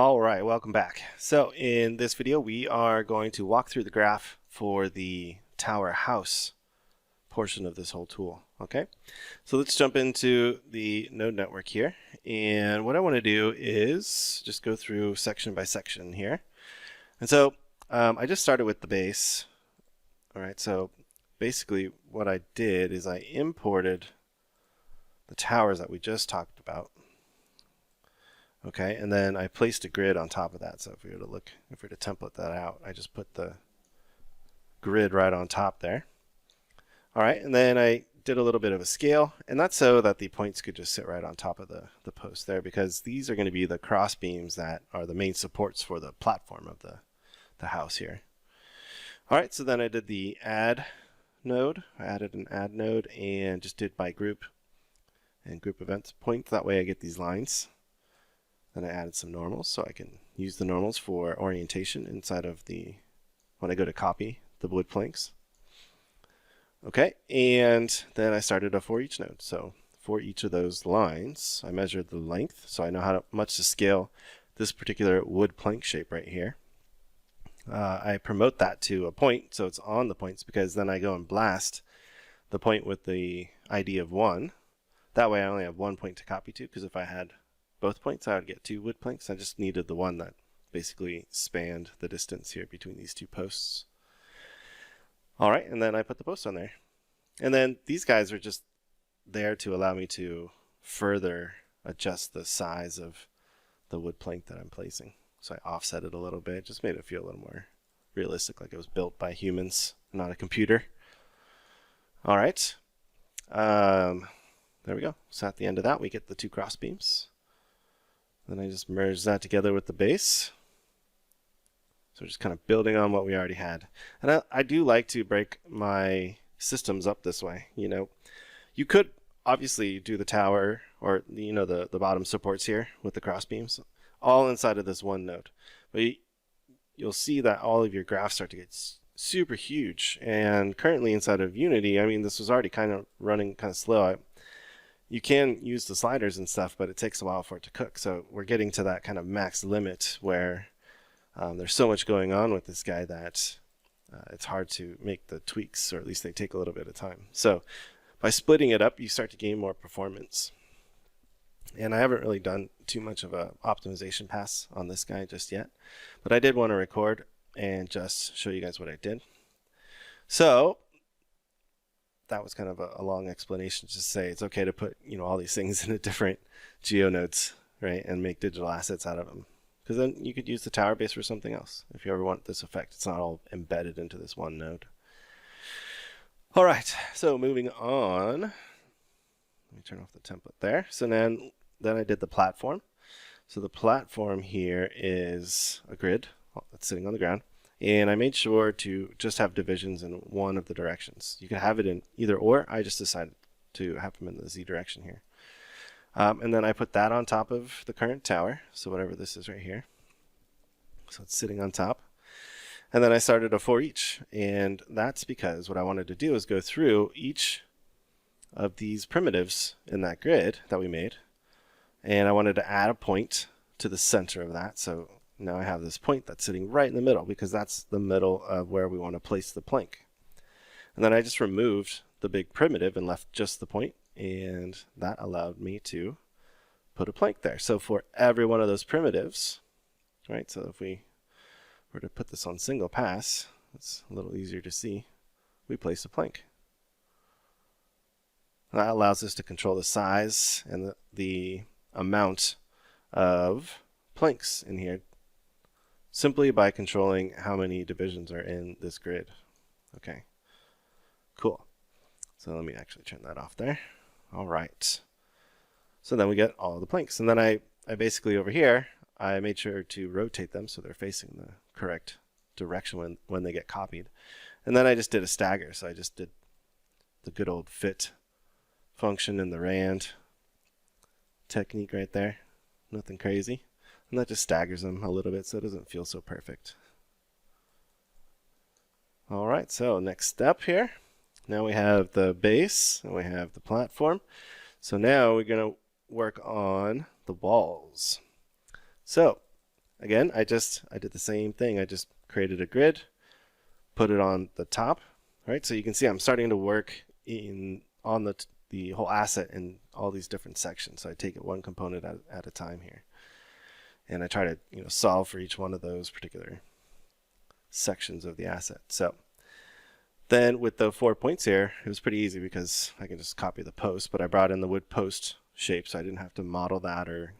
All right, welcome back. So in this video, we are going to walk through the graph for the tower house portion of this whole tool. Okay, so let's jump into the node network here. And what I want to do is just go through section by section here. And so I just started with the base. All right, so basically what I did is I imported the towers that we just talked about. Okay, and then I placed a grid on top of that. So if we were to template that out, I just put the grid right on top there. All right, and then I did a little bit of a scale, and that's so that the points could just sit right on top of the post there, because these are going to be the cross beams that are the main supports for the platform of the house here. All right, so then I did the add node. I added an add node and just did by group and group events points. That way I get these lines. Then I added some normals, so I can use the normals for orientation inside of when I go to copy the wood planks. Okay, and then I started a for each node. So for each of those lines, I measured the length, so I know how much to scale this particular wood plank shape right here. I promote that to a point, so it's on the points, because then I go and blast the point with the ID of 1. That way I only have 1 point to copy to, because if I had both points, I would get 2 wood planks. I just needed the one that basically spanned the distance here between these 2 posts. All right, and then I put the post on there. And then these guys are just there to allow me to further adjust the size of the wood plank that I'm placing. So I offset it a little bit, just made it feel a little more realistic, like it was built by humans, not a computer. All right, there we go. So at the end of that, we get the 2 cross beams. Then I just merge that together with the base. So just kind of building on what we already had. And I do like to break my systems up this way. You could obviously do the tower or the bottom supports here with the cross beams all inside of this one node. But you'll see that all of your graphs start to get super huge. And currently inside of Unity, I mean, this was already kind of running kind of slow. You can use the sliders and stuff, but it takes a while for it to cook. So we're getting to that kind of max limit where there's so much going on with this guy that it's hard to make the tweaks, or at least they take a little bit of time. So by splitting it up, you start to gain more performance. And I haven't really done too much of a optimization pass on this guy just yet, but I did want to record and just show you guys what I did. So that was kind of a long explanation to say it's okay to put all these things into different geonodes, right, and make digital assets out of them, because then you could use the tower base for something else if you ever want this effect. It's not all embedded into this one node. All right, so moving on, let me turn off the template there. So then I did the platform. So the platform here is a grid that's sitting on the ground. And I made sure to just have divisions in one of the directions. You can have it in either or. I just decided to have them in the Z direction here. And then I put that on top of the current tower. So whatever this is right here. So it's sitting on top. And then I started a for each. And that's because what I wanted to do is go through each of these primitives in that grid that we made. And I wanted to add a point to the center of that. So now I have this point that's sitting right in the middle, because that's the middle of where we want to place the plank. And then I just removed the big primitive and left just the point, and that allowed me to put a plank there. So for every one of those primitives, right, so if we were to put this on single pass, it's a little easier to see, we place a plank. That allows us to control the size and the amount of planks in here, simply by controlling how many divisions are in this grid. Okay, cool. So let me actually turn that off there. All right. So then we get all the planks. And then I basically over here, I made sure to rotate them so they're facing the correct direction when they get copied. And then I just did a stagger. So I just did the good old fit function in the rand technique right there. Nothing crazy. And that just staggers them a little bit so it doesn't feel so perfect. All right, so next step here. Now we have the base and we have the platform. So now we're going to work on the walls. So again, I did the same thing. I just created a grid, put it on the top, right? So you can see I'm starting to work on the whole asset in all these different sections. So I take it one component at a time here, and I try to solve for each one of those particular sections of the asset. So then with the 4 points here, it was pretty easy because I can just copy the post, but I brought in the wood post shape, so I didn't have to model that or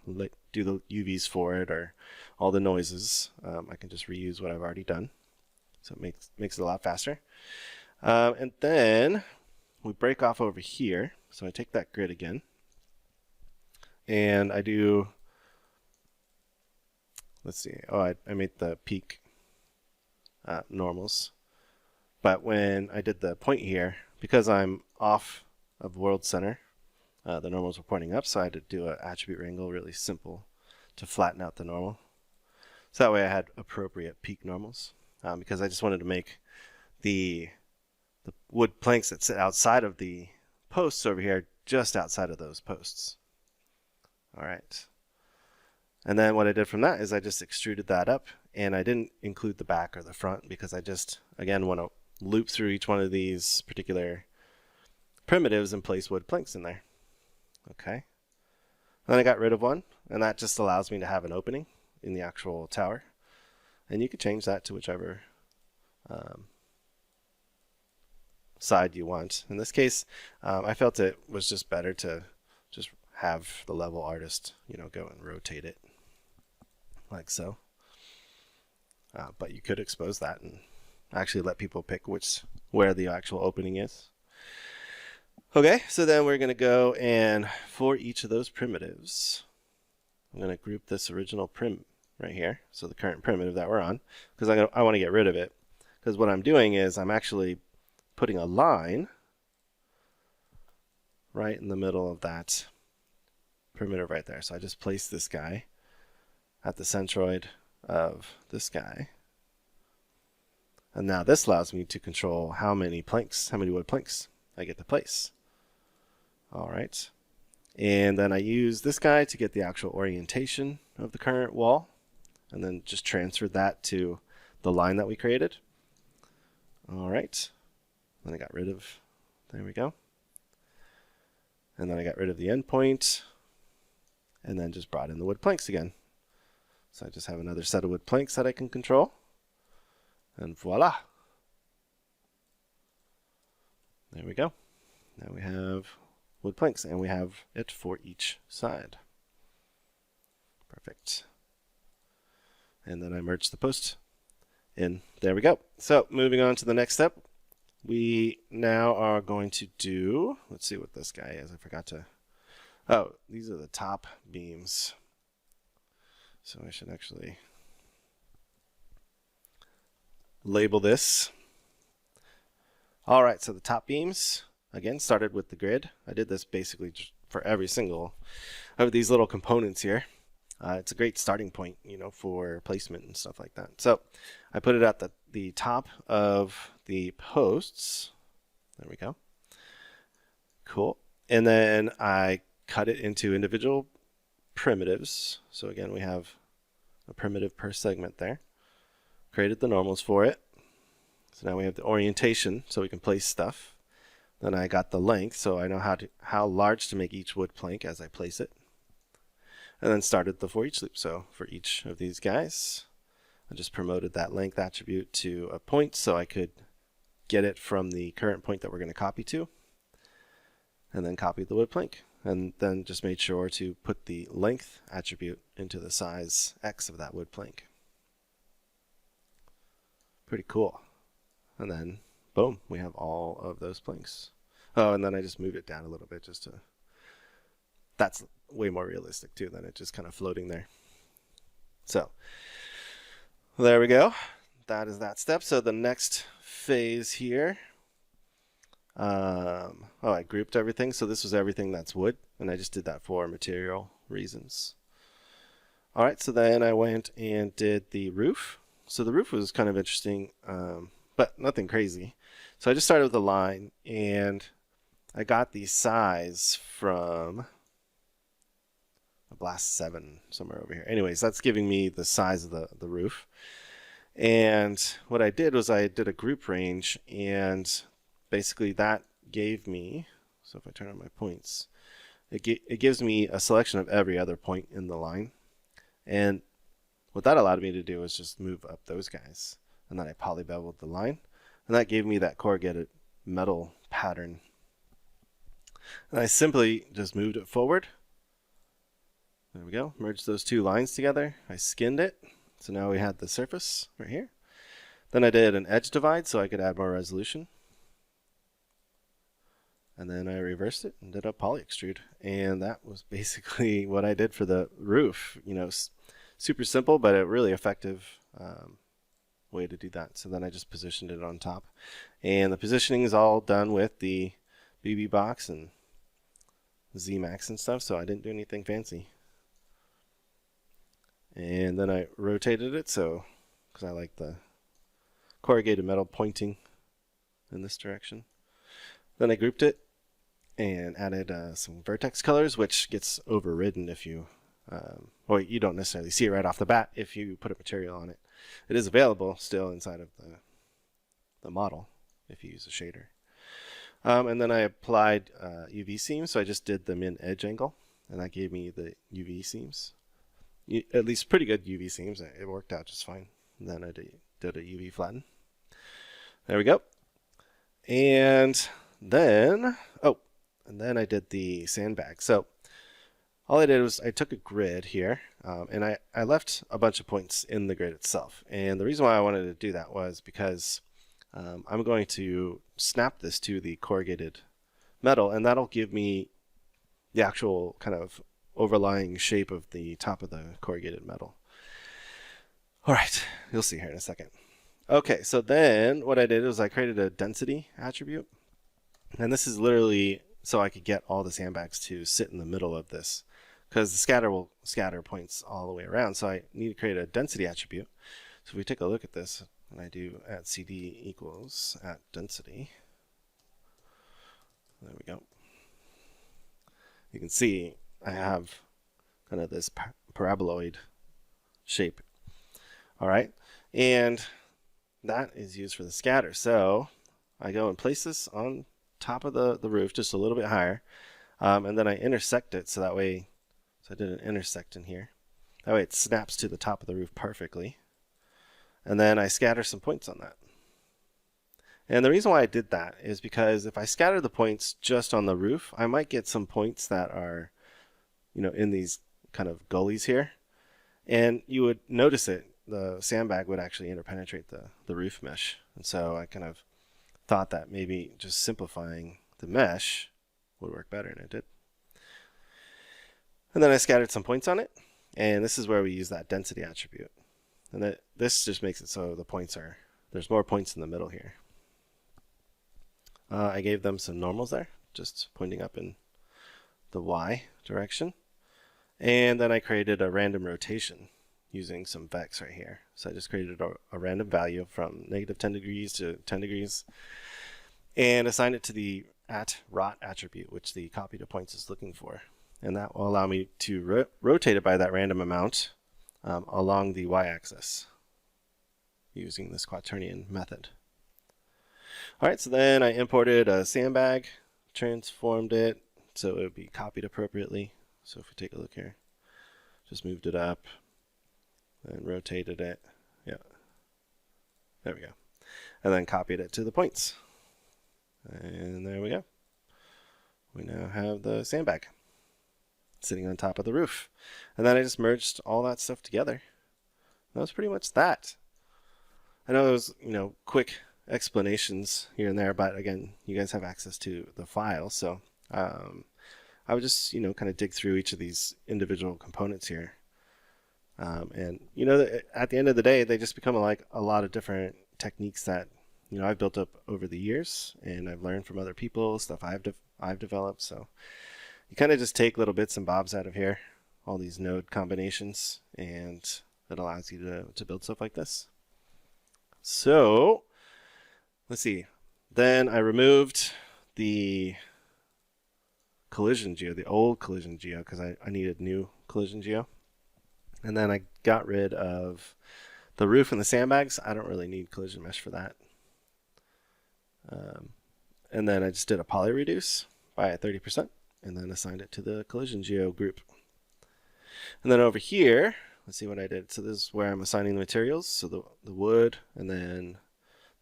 do the UVs for it or all the noises. I can just reuse what I've already done, so it makes it a lot faster. And then we break off over here, so I take that grid again, and I do, let's see, I made the peak normals. But when I did the point here, because I'm off of world center, the normals were pointing up, so I had to do an attribute wrangle really simple to flatten out the normal. So that way I had appropriate peak normals, because I just wanted to make the wood planks that sit outside of the posts over here just outside of those posts. All right. And then what I did from that is I just extruded that up, and I didn't include the back or the front because I just, again, want to loop through each one of these particular primitives and place wood planks in there. Okay. Then I got rid of one, and that just allows me to have an opening in the actual tower. And you could change that to whichever side you want. In this case, I felt it was just better to just have the level artist, go and rotate it like so. But you could expose that and actually let people pick where the actual opening is. Okay, so then we're going to go and for each of those primitives, I'm going to group this original prim right here, so the current primitive that we're on, because I want to get rid of it. Because what I'm doing is I'm actually putting a line right in the middle of that primitive right there. So I just place this guy at the centroid of this guy. And now this allows me to control how many wood planks I get to place. All right. And then I use this guy to get the actual orientation of the current wall, and then just transfer that to the line that we created. All right. Then I got rid of, there we go. And then I got rid of the endpoint, and then just brought in the wood planks again. So I just have another set of wood planks that I can control. And voila. There we go. Now we have wood planks, and we have it for each side. Perfect. And then I merge the post in. There we go. So moving on to the next step, we now are going to do, let's see what this guy is. I forgot to, oh, these are the top beams. So I should actually label this. All right, so the top beams, again, started with the grid. I did this basically just for every single of these little components here. It's a great starting point, for placement and stuff like that. So I put it at the top of the posts. There we go. Cool. And then I cut it into individual primitives. So again, we have a primitive per segment there. Created the normals for it. So now we have the orientation, so we can place stuff. Then I got the length, so I know how large to make each wood plank as I place it. And then started the for each loop. So for each of these guys, I just promoted that length attribute to a point so I could get it from the current point that we're going to copy to. And then copied the wood plank. And then just made sure to put the length attribute into the size X of that wood plank. Pretty cool. And then, boom, we have all of those planks. Oh, and then I just moved it down a little bit just to, that's way more realistic too than it just kind of floating there. So, there we go. That is that step. So the next phase here, I grouped everything. So this was everything that's wood, and I just did that for material reasons. All right, so then I went and did the roof. So the roof was kind of interesting, but nothing crazy. So I just started with a line, and I got the size from a Blast 7 somewhere over here. Anyways, that's giving me the size of the roof. And what I did was I did a group range, and basically that gave me, so if I turn on my points, it gives me a selection of every other point in the line. And what that allowed me to do was just move up those guys. And then I polybeveled the line, and that gave me that corrugated metal pattern. And I simply just moved it forward. There we go. Merged those two lines together. I skinned it. So now we had the surface right here. Then I did an edge divide so I could add more resolution. And then I reversed it and did a poly extrude. And that was basically what I did for the roof. You know, super simple, but a really effective way to do that. So then I just positioned it on top. And the positioning is all done with the BB box and Z-Max and stuff, so I didn't do anything fancy. And then I rotated it so, because I like the corrugated metal pointing in this direction. Then I grouped it and added some vertex colors, which gets overridden if you, well, you don't necessarily see it right off the bat if you put a material on it. It is available still inside of the model if you use a shader. And then I applied UV seams, so I just did the min edge angle, and that gave me the UV seams. At least pretty good UV seams. It worked out just fine. And then I did a UV flatten. There we go. And then, and then I did the sandbag. So all I did was I took a grid here, and I left a bunch of points in the grid itself. And the reason why I wanted to do that was because I'm going to snap this to the corrugated metal, and that'll give me the actual kind of overlying shape of the top of the corrugated metal. All right, you'll see here in a second. Okay, so then what I did was I created a density attribute, and this is literally so I could get all the sandbags to sit in the middle of this, because the scatter will scatter points all the way around. So I need to create a density attribute. So if we take a look at this, and I do at CD equals at density, there we go. You can see I have kind of this paraboloid shape. All right, and that is used for the scatter. So I go and place this on top of the roof just a little bit higher, and then I intersect it so that way, so I did an intersect in here. That way it snaps to the top of the roof perfectly. And then I scatter some points on that. And the reason why I did that is because if I scatter the points just on the roof, I might get some points that are, you know, in these kind of gullies here. And you would notice it, the sandbag would actually interpenetrate the roof mesh. And so I kind of thought that maybe just simplifying the mesh would work better, and it did. And then I scattered some points on it. And this is where we use that density attribute. And this just makes it so the points are, there's more points in the middle here. I gave them some normals there, just pointing up in the Y direction. And then I created a random rotation using some vex right here. So I just created a random value from -10 degrees to 10 degrees and assigned it to the @rot attribute, which the copy to points is looking for. And that will allow me to rotate it by that random amount along the y-axis using this quaternion method. All right, so then I imported a sandbag, transformed it so it would be copied appropriately. So if we take a look here, just moved it up and rotated it. Yeah, there we go. And then copied it to the points. And there we go. We now have the sandbag sitting on top of the roof. And then I just merged all that stuff together. That was pretty much that. I know it was, you know, quick explanations here and there, but again, you guys have access to the file, so I would just, you know, kind of dig through each of these individual components here. And, you know, at the end of the day, they just become like a lot of different techniques that, you know, I've built up over the years, and I've learned from other people, stuff I've developed. So you kind of just take little bits and bobs out of here, all these node combinations, and it allows you to build stuff like this. So let's see. Then I removed the collision geo, the old collision geo, because I needed new collision geo. And then I got rid of the roof and the sandbags. I don't really need collision mesh for that. And then I just did a poly reduce by 30% and then assigned it to the collision geo group. And then over here, let's see what I did. So this is where I'm assigning the materials. So the wood and then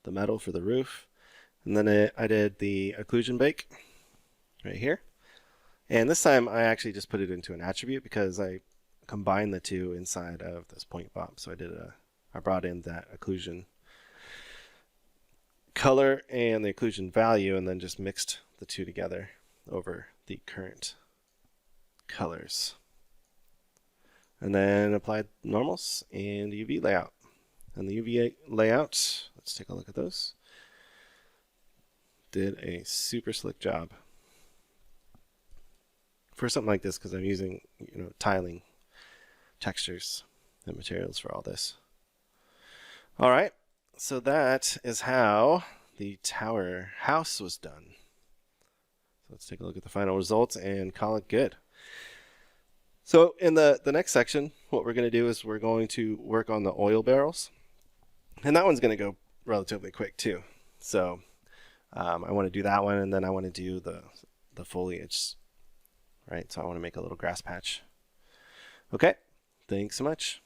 the metal for the roof. And then I did the occlusion bake right here. And this time I actually just put it into an attribute because I combined the two inside of this point bomb. So I brought in that occlusion color and the occlusion value and then just mixed the two together over the current colors. And then applied normals and UV layout. And the UV layout, let's take a look at those. Did a super slick job for something like this because I'm using, tiling textures and materials for all this. All right, so that is how the tower house was done. So let's take a look at the final results and call it good. So in the next section, what we're going to do is we're going to work on the oil barrels. And that one's going to go relatively quick too. So I want to do that one, and then I want to do the foliage, right? So I want to make a little grass patch. Okay, thanks so much.